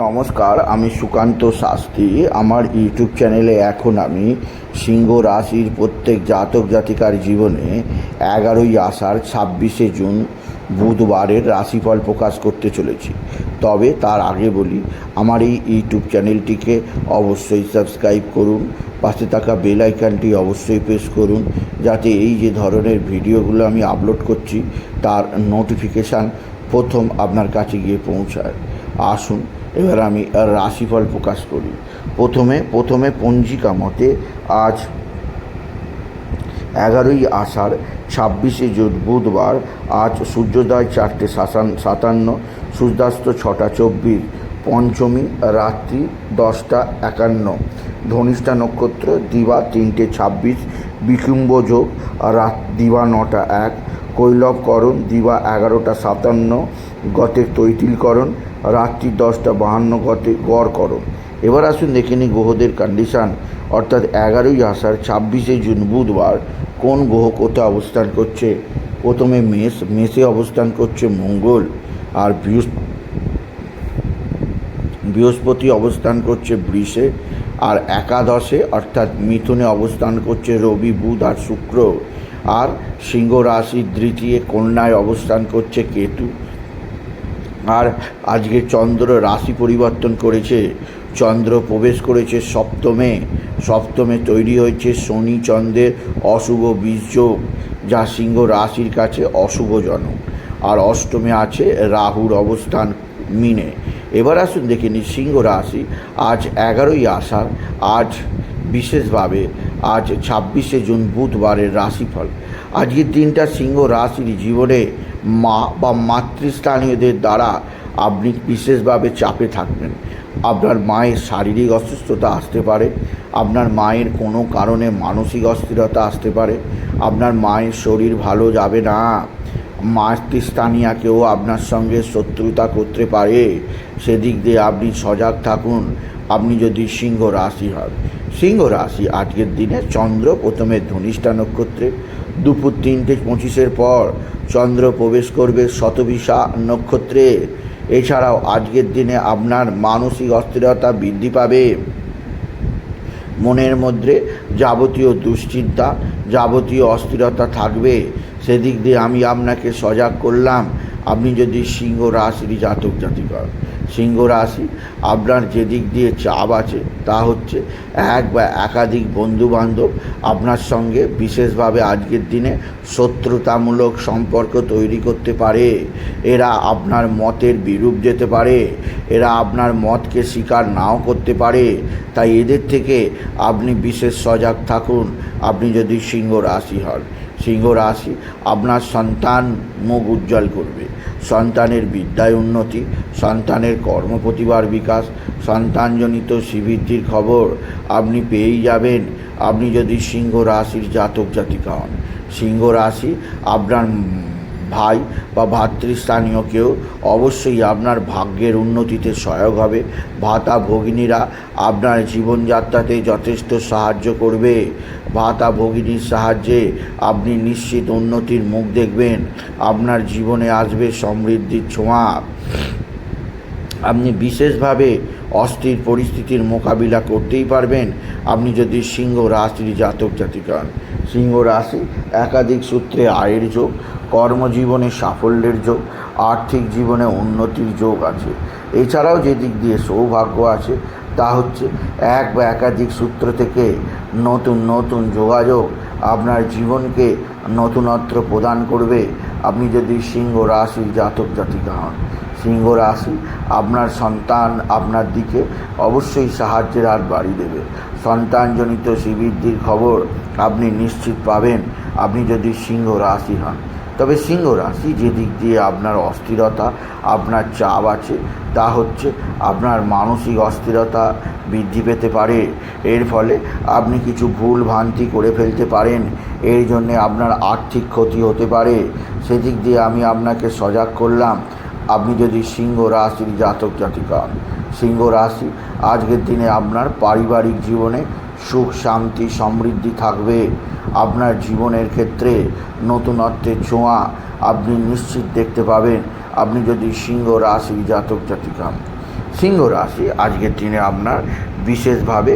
নমস্কার, আমি সুকান্ত শাস্ত্রী। আমার ইউটিউব চ্যানেলে এখন আমি সিংহ রাশির প্রত্যেক জাতক জাতিকার জীবনে 11ই আষাঢ় 26শে জুন বুধবারের রাশিফল প্রকাশ করতে চলেছি। তবে তার আগে বলি, আমার এই ইউটিউব চ্যানেলটিকে অবশ্যই সাবস্ক্রাইব করুন, পাশে থাকা বেল আইকনটি অবশ্যই প্রেস করুন, যাতে এই যে ধরনের ভিডিওগুলো আমি আপলোড করছি তার নোটিফিকেশান প্রথম আপনার কাছে গিয়ে পৌঁছায়। আসুন এবার আমি রাশিফল প্রকাশ করি। প্রথমে পঞ্জিকা মতে আজ 11ই আষাঢ় 26শে জুন বুধবার। আজ সূর্যোদয় 4:57, সূর্যাস্ত 6:24, পঞ্চমী রাত্রি 10:51, ধনিষ্ঠা নক্ষত্র দিবা 3:26, বিকুম্ভ যোগ দিবা 9:01, কৈলবকরণ দিবা 11:57, গতের তৈতিলকরণ রাত্রি 10:52, গতে গড়করণ। এবার আসুন দেখে নিই গ্রহদের কন্ডিশান, অর্থাৎ 11ই আষাঢ় 26শে জুন বুধবার কোন গ্রহ কোথায় অবস্থান করছে। প্রথমে মেষে অবস্থান করছে মঙ্গল, আর বৃহস্পতি অবস্থান করছে বৃষে, আর একাদশে অর্থাৎ মিথুনে অবস্থান করছে রবি, বুধ আর শুক্র, আর সিংহ রাশির দ্বিতীয় কন্যায় অবস্থান করছে কেতু। আর আজকে চন্দ্র রাশি পরিবর্তন করেছে, চন্দ্র প্রবেশ করেছে সপ্তমে তৈরি হয়েছে শনি চন্দ্রের অশুভ বীজযোগ, যা সিংহ রাশির কাছে অশুভজনক। আর অষ্টমে আছে রাহুর অবস্থান মিনে। এবার আসুন দেখে নিই সিংহ রাশি আজ 11ই আষাঢ়, আজ বিশেষভাবে আজ 26শে জুন বুধবারের রাশিফল। আজকের দিনটা সিংহ রাশির জীবনে মা বা মাতৃস্থানীয়দের দ্বারা আপনি বিশেষভাবে চাপে থাকবেন। আপনার মায়ের শারীরিক অসুস্থতা আসতে পারে, আপনার মায়ের কোনো কারণে মানসিক অস্থিরতা আসতে পারে, আপনার মায়ের শরীর ভালো যাবে না, মাতৃস্থানীয়া কেউ আপনার সঙ্গে শত্রুতা করতে পারে। সেদিক দিয়ে আপনি সজাগ থাকুন, আপনি যদি সিংহ রাশি হন। সিংহ রাশি আজকের দিনে চন্দ্র প্রথমে ধনিষ্ঠা নক্ষত্রে, দুপুর 3:25 পর চন্দ্র প্রবেশ করবে শতভিষা নক্ষত্রে। এছাড়াও আজকের দিনে আপনার মানসিক অস্থিরতা বৃদ্ধি পাবে, মনের মধ্যে যাবতীয় দুশ্চিন্তা, যাবতীয় অস্থিরতা থাকবে। সেদিক দিয়ে আমি আপনাকে সজাগ করলাম। আপনি যদি সিংহ রাশির জাতক জাতিকা, সিংহ রাশি আপনার যেদিক দিয়ে চাপ আছে তা হচ্ছে এক বা একাধিক বন্ধুবান্ধব আপনার সঙ্গে বিশেষভাবে আজকের দিনে শত্রুতামূলক সম্পর্ক তৈরি করতে পারে। এরা আপনার মতের বিরূপ যেতে পারে, এরা আপনার মতকে স্বীকার নাও করতে পারে। তাই এদের থেকে আপনি বিশেষ সজাগ থাকুন, আপনি যদি সিংহ রাশি হন। সিংহ রাশি আপনার সন্তান মুখ উজ্জ্বল করবে, সন্তানের বিদ্যায় উন্নতি, সন্তানের কর্মপ্রতিভার বিকাশ, সন্তানজনিত শ্রীবৃদ্ধির খবর আপনি পেয়েই যাবেন, আপনি যদি সিংহ রাশির জাতক জাতিকা হন। সিংহ রাশি আপনার ভাই বা ভাতৃস্থানীয় কেউ অবশ্যই আপনার ভাগ্যের উন্নতিতে সহায়ক হবে। ভাতা ভগিনীরা আপনার জীবনযাত্রাতে যথেষ্ট সাহায্য করবে। ভাতা ভগিনীর সাহায্যে আপনি নিশ্চিত উন্নতির মুখ দেখবেন, আপনার জীবনে আসবে সমৃদ্ধির ছোঁয়া। আপনি বিশেষভাবে অস্থির পরিস্থিতির মোকাবিলা করতেই পারবেন, আপনি যদি সিংহ রাশির জাতক জাতিকা হন। সিংহ রাশি একাধিক সূত্রে আয়ের যোগ, কর্মজীবনে সাফল্যের যোগ, আর্থিক জীবনে উন্নতির যোগ আছে। এছাড়াও যে দিক দিয়ে সৌভাগ্য আছে তা হচ্ছে এক বা একাধিক সূত্র থেকে নতুন যোগাযোগ আপনার জীবনকে নতুনত্ব প্রদান করবে, আপনি যদি সিংহ রাশির জাতক জাতিকা হন। সিংহ রাশি আপনার সন্তান আপনার দিকে অবশ্যই সাহায্যের হাত বাড়িয়ে দেবে, সন্তানজনিত শ্রীবৃদ্ধির খবর আপনি নিশ্চিত পাবেন, আপনি যদি সিংহ রাশি হন। তবে সিংহ রাশি যে দিক দিয়ে আপনার অস্থিরতা, আপনার চাপ আছে তা হচ্ছে আপনার মানসিক অস্থিরতা বৃদ্ধি পেতে পারে। এর ফলে আপনি কিছু ভুল ভ্রান্তি করে ফেলতে পারেন, এর জন্যে আপনার আর্থিক ক্ষতি হতে পারে। সেদিক দিয়ে আমি আপনাকে সজাগ করলাম, আপনি যদি সিংহ রাশির জাতক জাতিকা হন। সিংহ রাশি আজকের দিনে আপনার পারিবারিক জীবনে সুখ শান্তি সমৃদ্ধি থাকবে, আপনার জীবনের ক্ষেত্রে নতুনত্বের ছোঁয়া আপনি নিশ্চিত দেখতে পাবেন, আপনি যদি সিংহ রাশির জাতক জাতিকা হন। সিংহ রাশি আজকের দিনে আপনার বিশেষভাবে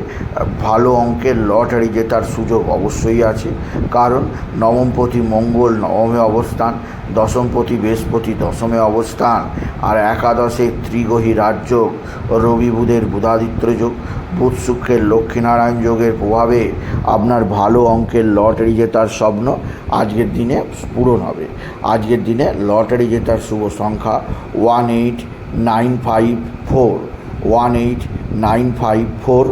ভালো অঙ্কের লটারি জেতার সুযোগ অবশ্যই আছে, কারণ নবমপতি মঙ্গল নবমে অবস্থান, দশমপতি বৃহস্পতি দশমে অবস্থান, আর একাদশে ত্রিগ্রহী রাজযোগ, রবি বুধের বুধাদিত্য যোগ, বুধ শুক্রের লক্ষ্মীনারায়ণ যোগের প্রভাবে আপনার ভালো অঙ্কের লটারি জেতার স্বপ্ন আজকের দিনে পূরণ হবে। আজকের দিনে লটারি জেতার শুভ সংখ্যা 18954, 18954,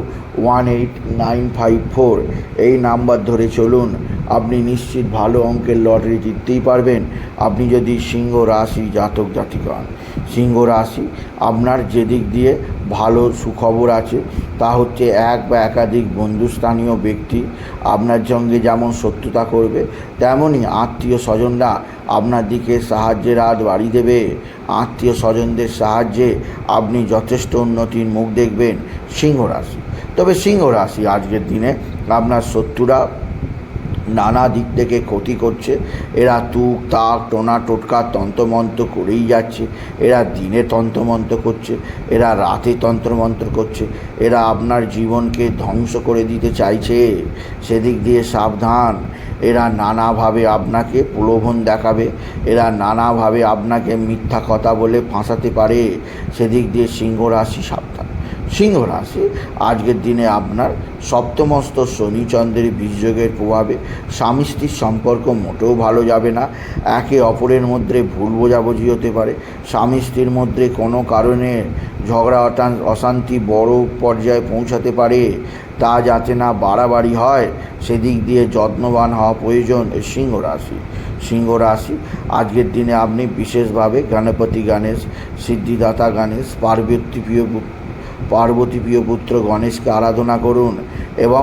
18954 এই নাম্বার ধরে চলুন, আপনি নিশ্চিত ভালো অঙ্কের লটারি জিততেই পারবেন। আপনি যদি সিংহ রাশি জাতক জাতিকা হন, সিংহ রাশি আপনার যেদিক দিয়ে ভালো সুখবর আছে তা হচ্ছে এক বা একাধিক বন্ধুস্থানীয় ব্যক্তি আপনার সঙ্গে যেমন শত্রুতা করবে, তেমনই আত্মীয় স্বজনরা আপনার দিকে সাহায্যের হাত বাড়িয়ে দেবে। আত্মীয় স্বজনদের সাহায্যে আপনি যথেষ্ট উন্নতির মুখ দেখবেন সিংহ রাশি। তবে সিংহ রাশি আজকের দিনে আপনার শত্রুরা নানা দিক থেকে ক্ষতি করছে। এরা তুক তাক টোনা টোটকা তন্ত্রমন্ত্র করেই যাচ্ছে। এরা দিনে তন্ত্রমন্ত্র করছে, এরা রাতে তন্ত্রমন্ত্র করছে, এরা আপনার জীবনকে ধ্বংস করে দিতে চাইছে। সেদিক দিয়ে সাবধান। এরা নানাভাবে আপনাকে প্রলোভন দেখাবে, এরা নানাভাবে আপনাকে মিথ্যা কথা বলে ফাঁসাতে পারে। সেদিক দিয়ে সিংহ রাশি সাবধান। সিংহ রাশি আজকের দিনে আপনার সপ্তমস্ত শনিচন্দ্রের বীজযোগের প্রভাবে স্বামী স্ত্রীর সম্পর্ক মোটেও ভালো যাবে না। একে অপরের মধ্যে ভুল বোঝাবুঝি হতে পারে। স্বামী স্ত্রীর মধ্যে কোনো কারণে ঝগড়া অশান্তি বড় পর্যায়ে পৌঁছাতে পারে। তা যাতে না বাড়াবাড়ি হয় সেদিক দিয়ে যত্নবান হওয়া প্রয়োজন সিংহ রাশি। সিংহ রাশি আজকের দিনে আপনি বিশেষভাবে গণপতি গণেশ, সিদ্ধিদাতা গণেশ, পার্বতী প্রিয় পুত্র গণেশকে আরাধনা করুন এবং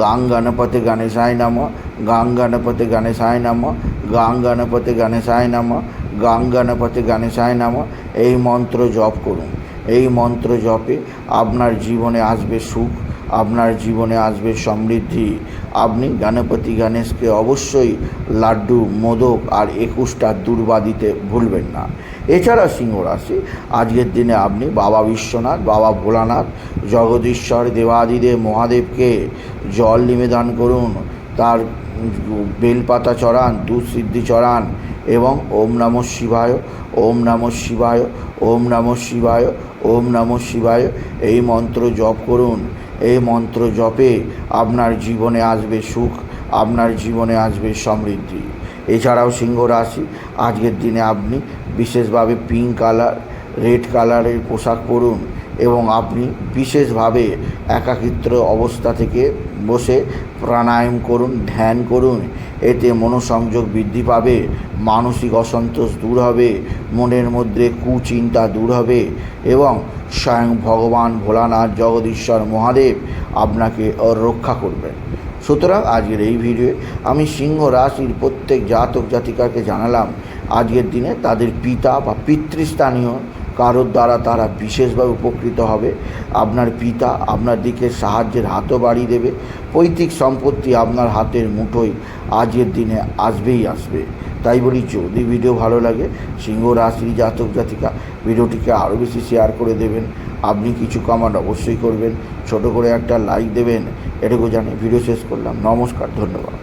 গাং গণপতি গণেশায় নমঃ, গাং গণপতি গণেশায় নমঃ, গাং গণপতি গণেশায় নমঃ, গাং গণপতি গণেশায় নমঃ এই মন্ত্র জপ করুন। এই মন্ত্র জপে আপনার জীবনে আসবে সুখ, আপনার জীবনে আসবে সমৃদ্ধি। আপনি গণপতি গণেশকে অবশ্যই লাড্ডু, মোদক আর 21টা দূর্বা দিতে ভুলবেন না। এছাড়া সিংহ রাশি আজকের দিনে আপনি বাবা বিশ্বনাথ, বাবা ভোলানাথ, জগদীশ্বর দেবাদিদেব মহাদেবকে জল নিবেদন করুন, তার বেলপাতা চড়ান, দুধ সিদ্ধি চড়ান এবং ওম নমঃ শিবায়, ওম নমঃ শিবায়, ওম নমঃ শিবায়, ওম নমঃ শিবায় এই মন্ত্র জপ করুন। এই মন্ত্র জপে আপনার জীবনে আসবে সুখ, আপনার জীবনে আসবে সমৃদ্ধি। এছাড়াও সিংহ রাশি আজকের দিনে আপনি বিশেষভাবে পিঙ্ক কালার, রেড কালারের পোশাক পরুন এবং আপনি বিশেষভাবে একাকিত্ব অবস্থা থেকে বসে প্রাণায়াম করুন, ধ্যান করুন। এতে মনোসংযোগ বৃদ্ধি পাবে, মানসিক অসন্তোষ দূর হবে, মনের মধ্যে কুচিন্তা দূর হবে এবং স্বয়ং ভগবান ভোলানাথ জগদীশ্বর মহাদেব আপনাকে রক্ষা করবেন। সুতরাং আজকের এই ভিডিওয়ে আমি সিংহ রাশির প্রত্যেক জাতক জাতিকাকে জানালাম আজকের দিনে তাদের পিতা বা পিতৃস্থানীয় কারোর দ্বারা তারা বিশেষভাবে উপকৃত হবে। আপনার পিতা আপনার দিকে সাহায্যের হাতও বাড়িয়ে দেবে। পৈতৃক সম্পত্তি আপনার হাতের মুঠোয় আজকের দিনে আসবেই আসবে। তাই বলি, যদি ভিডিও ভালো লাগে সিংহ রাশির জাতক জাতিকা ভিডিওটিকে আরও বেশি শেয়ার করে দেবেন। আপনি কিছু কমেন্ট অবশ্যই করবেন, ছোট করে একটা লাইক দেবেন। এটুকু জানি ভিডিও শেষ করলাম। নমস্কার, ধন্যবাদ।